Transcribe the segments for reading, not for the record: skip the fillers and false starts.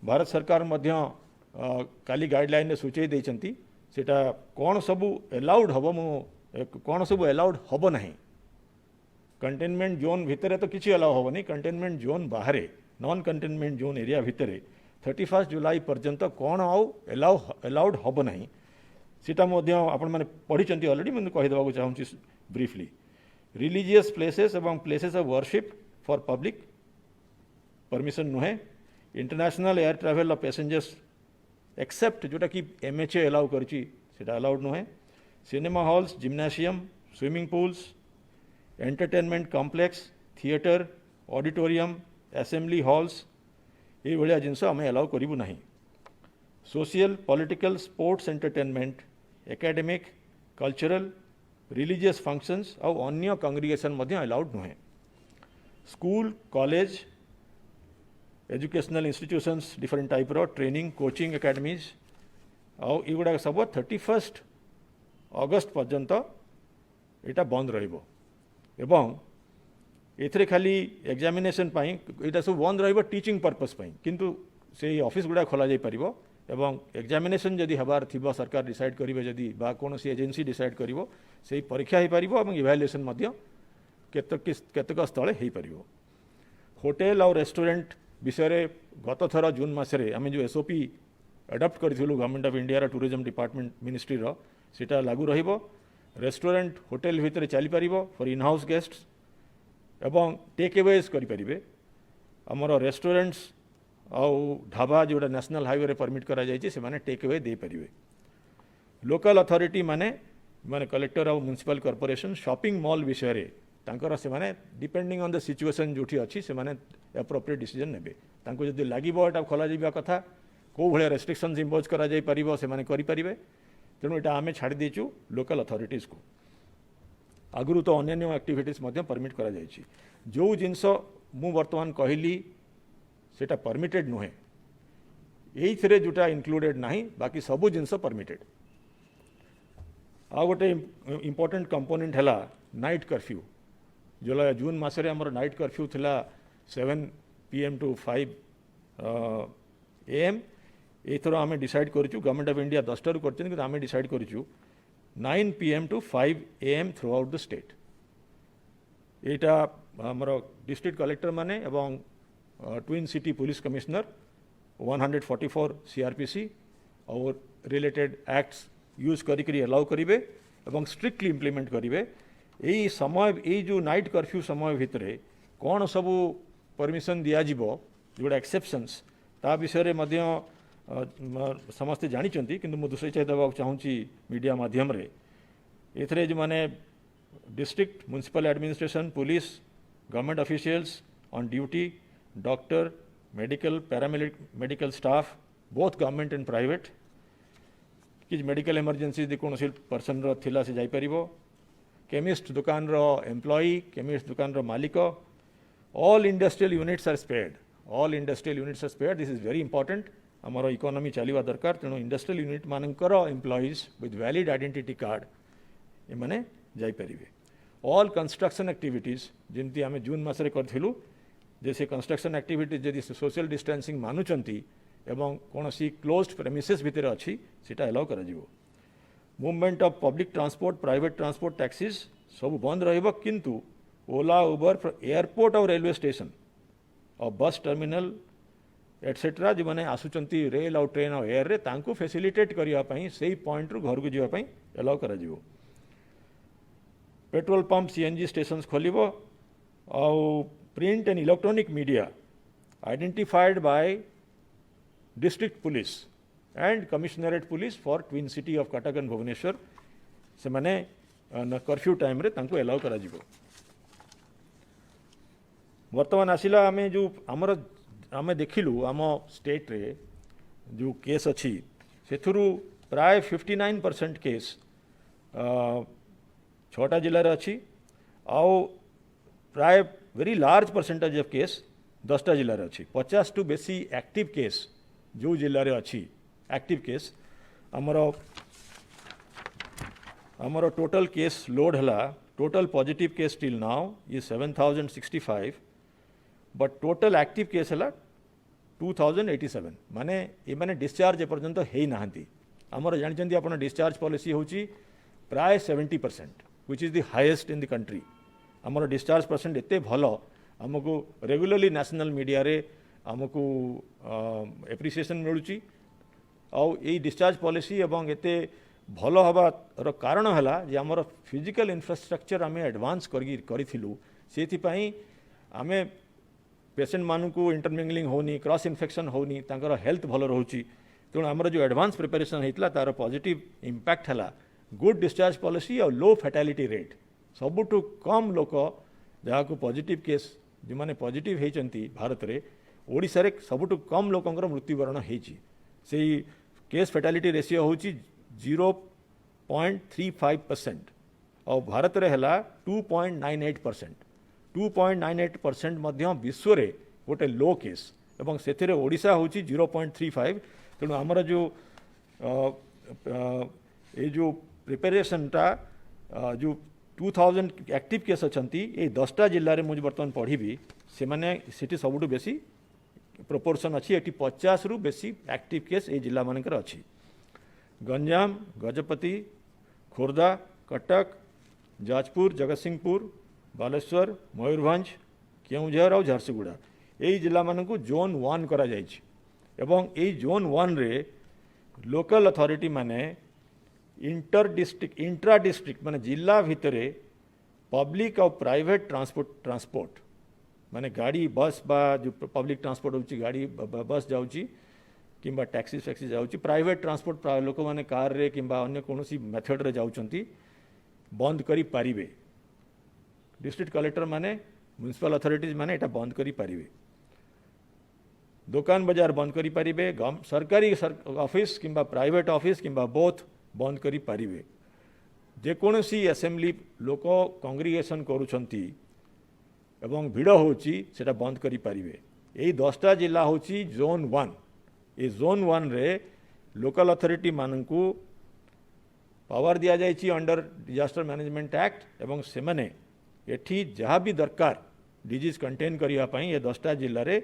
भारत सरकार मध्य काली गाइडलाइन सूचई देइचंती सेटा कौन सबू एलाउड हम कौन सबू एलाउड हम ना कंटेनमेंट जोन भितर तो किसी अलाउ हेनी कंटेनमेंट जोन बाहर नॉन कंटेनमेंट जोन एरिया भितर 31 जुलाई पर्यंत कौन आउ एलाउड हम ना सीटा आपण मैंने पढ़ी अलरेडी मैं कहीदेक चाहूँगी ब्रीफली रिलीजियस प्लेसेस एवं places of worship for public permission नुहे international air travel of passengers except जोटा कि MHA अलाउ करची सेटा अलाउड नुहे cinema halls gymnasium swimming pools entertainment complex theatre auditorium assembly halls ये भाया जिनस आम अलाउ करूँ ना social political sports entertainment academic cultural religious functions और अन्य कांग्रिगेशन अलाउड नुहे school college educational institutions different type रो ट्रेनिंग कोचिंग एकेडमीज आउ युवा सब 31 अगस्त पर्यंत यहाँ बंद रहिबो एवं एथरे खाली एग्जामिनेशन पाई यहाँ सब बंद रहिबो टीचिंग पर्पस पाई किंतु से ऑफिस गुड़ा खोल जाई परिबो एवं एग्जामिनेशन जदि हबार थिबो सरकार डिसाइड करिवे जदि बा कोनोसी एजेंसी डिसाइड करिवो सेही परीक्षा हे परिबो एवं इवैल्यूएशन मध्य केतक स्थले हे परिबो होटेल और रेस्टोरेंट विषय गत थर जून मसरे आम जो SOP एडप्ट करूँ government of India tourism department ministry सीटा लागू रहिबो रेस्टोरेंट होटेल भितर चली पारिबो फॉर इन हाउस गेस्ट्स एवं टेक अवेज करें आमर रेस्टोरेंट्स आउ ढाबा जोड़ा नेशनल हाईवे रे परमिट करा जायछि से माने टेक अवे दे पारिबे लोकल अथॉरिटी माने माने कलेक्टर और म्युनिसिपल कॉर्पोरेशन शॉपिंग मॉल विषय रे तांकर से माने डिपेंडिंग ऑन द सिचुएशन जोठी अच्छी से माने एप्रोप्रिएट डिसीजन नेबे तांको जदि लागिबो एटा खोला जाइबा कथा को भले रेस्ट्रिक्शंस इम्पोज करा जाय परिबो से माने करि परिबे तेणु एटा आमे छाड़ी देचु लोकल अथॉरिटीज को आगुरु तो अन्य एक्टिविटीज मध्य परमिट करा जायछि जो जिनस मु वर्तमान कहली सेटा परमिटेड नुहे एइथरे जोटा इंक्लूडेड नाही बाकी सबु जिनस परमिटेड आ गोटे इंपोर्टेंट कंपोनेंट हैला नाइट कर्फ्यू जुलाई जून मासरे हमर नाइट कर्फ्यू थिला 7 PM to 5 AM एथर आम डिसाइड करूँ गवर्नमेंट ऑफ इंडिया 10 टारू कर आम डिसाइड करूँ 9 PM to 5 AM through out the state यहाँ आमर डिस्ट्रिक्ट कलेक्टर माने एवं twin city police commissioner 144 CRPC और रिलेटेड एक्ट्स यूज करी अलाउ करेंगे एवं स्ट्रिक्टली इम्प्लीमेंट करेंगे यही समय यही जो नाइट कर्फ्यू समय भितर कौन सबू परमिशन दिज्व जोड़ा एक्सेप्शंस ता विषय में समस्ते जानते कि मुझे दूसरे देवाक चाहूँगी मीडिया माध्यम एथरे जो माने district municipal administration police government officials on duty doctor medical paramedical staff both government and private कि मेडिकल इमरजेंसी यदि कौन पर्सन थिला से जापर केमिस्ट दुकान रो एम्प्लॉई केमिस्ट दुकान रो मालिक all industrial units are spared all industrial units are spared this is very important आमर इकोनॉमी चलवा दरकार तेणु इंडस्ट्रियल यूनिट मानकर employees with valid identity card एमाने जाइपर ऑल कंस्ट्रक्शन एक्टिविटीज जमती आम जून मसरे करूँ जे से कंस्ट्रक्शन एक्टिविटीज जदि सोशल डिस्टेंसिंग मानुंट एवं कौन सी क्लोज्ड प्रेमिसेस भितर अच्छी सीटा अलाउ कर movement of public transport private transport taxis सब बंद रहिबो किंतु ओला उबर एयरपोर्ट और रेलवे स्टेशन और बस टर्मिनल एटसेट्रा जो मैंने आसुचंती रेल और ट्रेन और एयर रे तांको फैसिलिटेट करने से पॉइंट रू घर को जावाई अलाउ कर पेट्रोल पंप CNG स्टेशंस खोलिबो और print and electronic media identified by district police and commissionerate police for twin city of Cuttack and Bhubaneswar से माने कर्फ्यू टाइम रे तांको अलाउ करा जिवो वर्तमान आसिला आमे जो आमर आमे देखिलु आम स्टेट रे जो केस अच्छी से प्राय 59% केस 6टा जिले अच्छी आउ प्राय very large percentage of case 10टा जिले अच्छी 50 टू बेसी एक्टिव केस जो जिले में अच्छी एक्टिव केस आमर टोटल केस लोड है total positive case till now ये 7065 बट टोटल एक्टिव केस है 2087 माने ये माने डिस्चार्ज एपर्यंत हो ना आमर जानते आप डिस्चार्ज पॉलिसी हूँ प्राय 70% which is the highest in the country आमर डिस्चार्ज परसेंट एते भल आमको रेगुलरली नेशनल मीडिया रे आमको एप्रिसिएशन मिलूँ आउ ये डिस्चार्ज पॉलिसी एवं एते भल हबार कारण है जे आमर फिजिकल इंफ्रास्ट्रक्चर आम एडवांस करूँ से आम पेसेंट मानक इंटरमिंगलिंग होनी क्रॉस इन्फेक्शन होनी तांकर हेल्थ भल रोची तेणु आमर जो एडवांस प्रिपरेशन होता तार पॉजिटिव इंपैक्ट है गुड डिस्चार्ज पॉलिसी और लो फैटालिटी रेट सबुठु कम लोक जहाँ को पॉजिटिव केस जो मैंने पॉजिटिव होती भारत में ओडिशा रे सबुठु कम लोकंकर मृत्युवरण होती से केस फैटालिटी रेशियो हूँ 0.35% और भारत रे हला 2.98%। 2.98% मध्य विश्व रे गोटे लो केस एवं से ओडिशा हूँ 0.35। तेणु आमर जो ये जो प्रिपेरेशनटा जो 2000 एक्टिव केस अच्छा ये 10टा जिले में मुझे बर्तमान पढ़ी से मैंने सबुठु बेसी प्रोपोर्शन अच्छी ये 50 रु बेसी एक्टिव केस ये जिला मानकर अच्छी गंजाम गजपति खोर्धा कटक जाजपुर जगतसिंहपुर बालेश्वर मयूरभंज केउझर और झारसुगुड़ा यही जिला मानक जोन 1 करा जायछि एवं यही जोन 1 रे लोकल अथॉरिटी माने इंटर डिस्ट्रिक्ट इंट्रा डिस्ट्रिक्ट माने जिला भितरे पब्लिक और प्राइवेट ट्रांसपोर्ट माने गाड़ी बस बा जो पब्लिक ट्रांसपोर्ट होची गाड़ी बस जाउची किंबा टैक्सी फैक्सी जाउची प्राइवेट ट्रांसपोर्ट लोक माने कार रे किंबा अन्य कोनोसी मेथड रे जाउचंती बंद करी पारिबे डिस्ट्रिक्ट कलेक्टर माने म्युनिसिपल अथॉरिटीज माने एटा बंद करी पारिबे दुकान बाजार बंद करी पारिबे सरकारी ऑफिस किंबा प्राइवेट ऑफिस किंबा बोथ बंद करी पारिबे जेकोसी असेंबली लोक कांग्रिगेशन करूछंती एवं भिड़ होची सेटा बंद करी पारिबे यही 10टा जिला होची जोन 1 ये जोन 1 रे लोकल अथॉरिटी मानकू पावर दिया जायछि अंडर डिजास्टर मैनेजमेंट एक्ट एवं से माने एठी जहाँ भी दरकार डिजीज कंटेन करिया पई ये 10टा जिले रे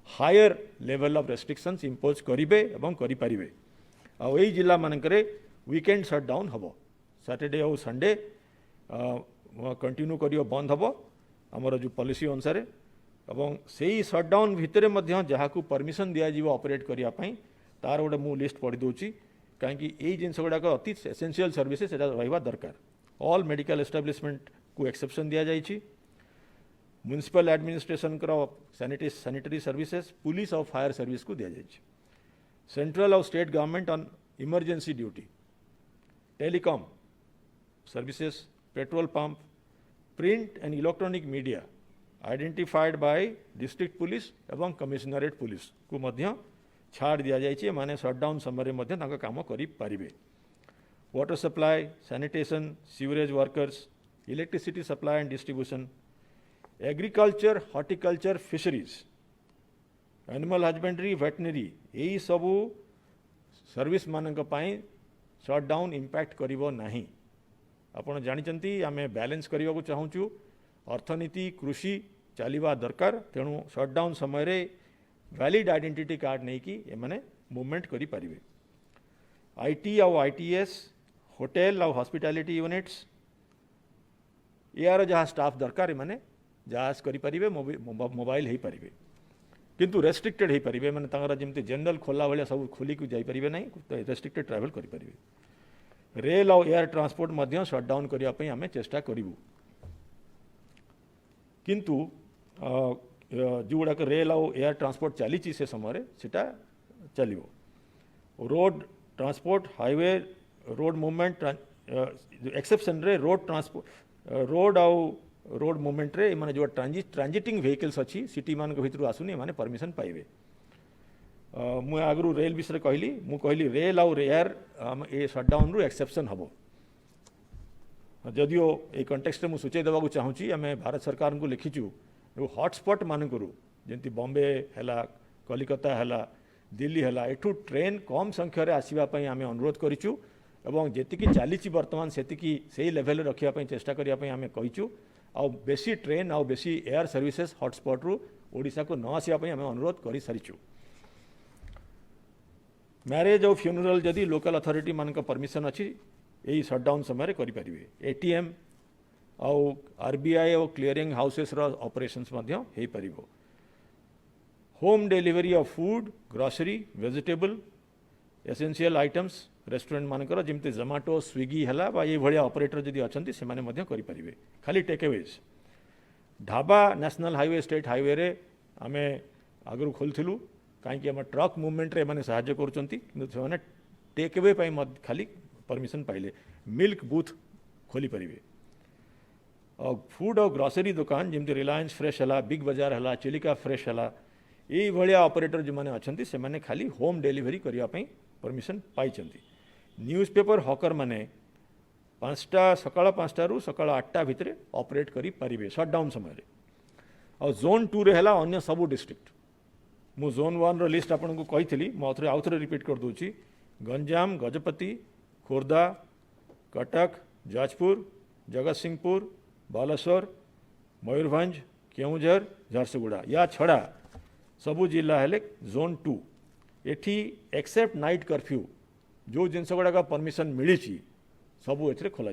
higher level of restrictions impose करिवे एवं करि पारिबे आ एही जिला मानकरे वीकेंड शटडाउन हबो सैटरडे और संडे कंटिन्यू करियो बंद हबो आमर जो पॉलिसी अनुसार एवं से ही शटडाउन भितर जहाँ को परमिशन दिया जीव ऑपरेट करिया पई तार गोटे मु लिस्ट पढ़ी दूची कहीं यही जिनस गुड़ाक अति एसेंशियल सर्विसेस रहा दरकार ऑल मेडिकल एस्टाब्लिशमेंट को एक्सेप्शन दिया जाइछि municipal administration sanitary services police और फायर सर्विस को दिया जाइछि सेंट्रल और state government on emergency duty telecom services petrol pump print and electronic media identified by district police एवं कमिश्नरेट पुलिस को मध्य छाड़ दिया जाइए माने शटडाउन समय मध्य तांका काम करि पारिबे water supply sanitation sewerage workers electricity supply and distribution agriculture horticulture fisheries animal husbandry veterinary यही सबू सर्विस मानक पई शटडाउन इंपैक्ट करिवो नाही आपण जानिचंती आमे बैलेंस करने को चाहूँ अर्थनीति कृषि चलवा दरकार तेणु शटडाउन समय रे वैलिड आइडेंटिटी कार्ड नहीं कि एमाने मूवमेंट करि परिबे आईटी और आईटीएस होटेल और हॉस्पिटैलिटी यूनिट्स यार जहाँ स्टाफ दरकार एमाने जहाज करि परिबे मोबाइल हो पारिबे किंतु रेस्ट्रिक्टेड हो पारिबे माने तांगरा जेमति जनरल खोला भाया सब खोली को जाई परिबे नहीं रेस्ट्रिक्टेड ट्रैवल करि परिबे रेल और एयर ट्रांसपोर्ट मध्य शटडाउन करिया पई आमे चेष्टा करिवु किंतु जो गुड़ाक रेल और एयर ट्रांसपोर्ट चली से समय सेटा चलो road transport highway road movement exception रे रोड ट्रांसपोर्ट रोड और रोड मूवमेंट रे माने जो ट्रांजिटिंग व्हीकल्स अच्छी सिटी मान भितर आसुनी माने परमिशन पाइबे मु आगु रेल विषय कहली रेल और एयर ये शटडाउन रु एक्सेप्शन हम जदिओ ये कंटेक्स्ट में सूचई देवा चाहूँगी आम भारत सरकार को लिखीचु जो हॉटस्पॉट मानक जमी बॉम्बे है कलिकता है दिल्ली है एठू ट्रेन कम संख्यार आसवाई आम अनुरोध करूँ और जी चली बर्तमान से लेवल रखापी चेष्टा करने आम कहीचु आ ट्रेन आ बेसी एयर सर्विसेज हॉटस्पॉट रु ओडिशा को न आसवाई आम अनुरोध कर सारीचु मैरेज और फ्यूनरल जदि लोकल अथॉरिटी मान परमिशन अच्छी यही सटडाउन समय करें एटीएम आउ आरबीआई और क्लीयरिंग हाउसेस ऑपरेशंस हो पार home delivery of food grocery vegetable essential items restaurant मानकर जमी जोमाटो स्विगी है ये भाया ऑपरेटर जदि अच्छा से करें खाली takeaways dhaba national highway state highway रे आमे आगु खोलूँ कहीं आम ट्रक मुवमेंट रे माने साहाय्य कर टेकअवे खाली परमिशन पाइले मिल्क बूथ खोली पारे और फूड और ग्रोसरी दुकान जमी रिलायंस फ्रेश है बिग बाजार है चिलिका फ्रेश है ये भाया ऑपरेटर जो मैंने अच्छा से खाली होम डिलीवरी करने परमिशन पाई न्यूज़पेपर हॉकर माने 5टा सकाळ 5टा रु सकाळ 8टा भितर ऑपरेट करि पारिबे शटडाउन समय और जोन 2 रे हला अन्य सबु डिस्ट्रिक्ट मु जोन 1 रो लिस्ट आपन को कही मुझे आउ थे रिपीट कर दूची गंजाम गजपति खोर्धा कटक जाजपुर जगतसिंहपुर बालेश्वर मयूरभंज केउझर झारसुगुड़ा या छड़ा सबु जिला हेले जोन 2 एठी एक्सेप्ट नाइट कर्फ्यू जो जिनस गुड़ाक परमिशन मिली सबू ए खोल